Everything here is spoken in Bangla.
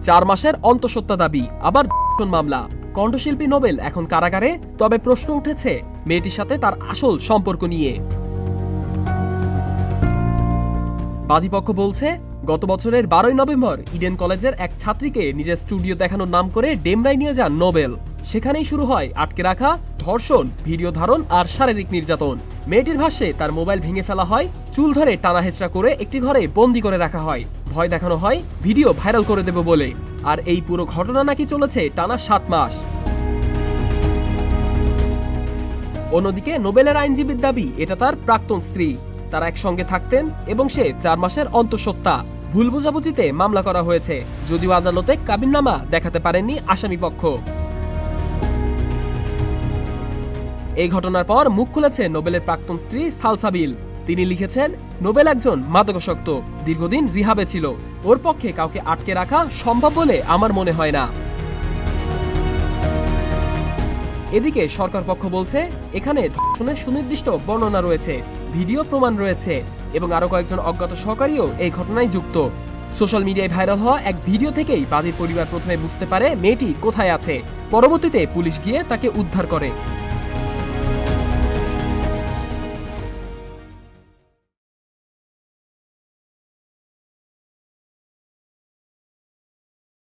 4 মাসের অন্তঃসত্ত্বা দাবি, আবার ধর্ষণ মামলা। কণ্ঠশিল্পী নোবেল এখন কারাগারে, তবে প্রশ্ন উঠেছে মেয়েটির সাথে তার আসল সম্পর্ক নিয়ে। বাদীপক্ষ বলছে, গত বছরের 12ই নভেম্বর ইডেন কলেজের এক ছাত্রীকে নিজের স্টুডিও দেখানোর নাম করে ডেমরায় নিয়ে যান নোবেল। সেখানেই শুরু হয় আটকে রাখা, ধর্ষণ, ভিডিও ধারণ আর শারীরিক নির্যাতন। মেয়েটির ভাষ্যে তার মোবাইল ভেঙে ফেলা হয়, চুল ধরে টানা হেঁচড়া করে একটি ঘরে বন্দি করে রাখা হয়, ভয় দেখানো হয় ভিডিও ভাইরাল করে দেব বলে। আর এই পুরো ঘটনা নাকি চলেছে টানা 7 মাস। অন্যদিকে নোবেলের আইনজীবীর দাবি এটা তার প্রাক্তন স্ত্রী, তারা একসঙ্গে থাকতেন এবং সে 4 মাসের অন্তঃসত্ত্বা। ভুল বোঝাবুঝিতে মামলা করা হয়েছে, যদিও আদালতে কাবিননামা দেখাতে পারেননি আসামিপক্ষ। এই ঘটনার পর মুখ খুলেছে নোবেলের প্রাক্তন স্ত্রী সালসাবিল। তিনি লিখেছেন, নোবেল একজন মাদকাসক্ত, দীর্ঘদিন রিহাবে ছিল। ওর পক্ষে কাউকে আটকে রাখা সম্ভব বলে আমার মনে হয় না। এদিকে সরকার পক্ষ বলছে, এখানে ধর্ষণের সুনির্দিষ্ট বর্ণনা রয়েছে, ভিডিও প্রমাণ রয়েছে এবং আরো কয়েকজন অজ্ঞাত সহকারীও এই ঘটনায় যুক্ত। সোশ্যাল মিডিয়ায় ভাইরাল হওয়া এক ভিডিও থেকেই বাদীর পরিবার প্রথমে বুঝতে পারে মেয়েটি কোথায় আছে। পরবর্তীতে পুলিশ গিয়ে তাকে উদ্ধার করে।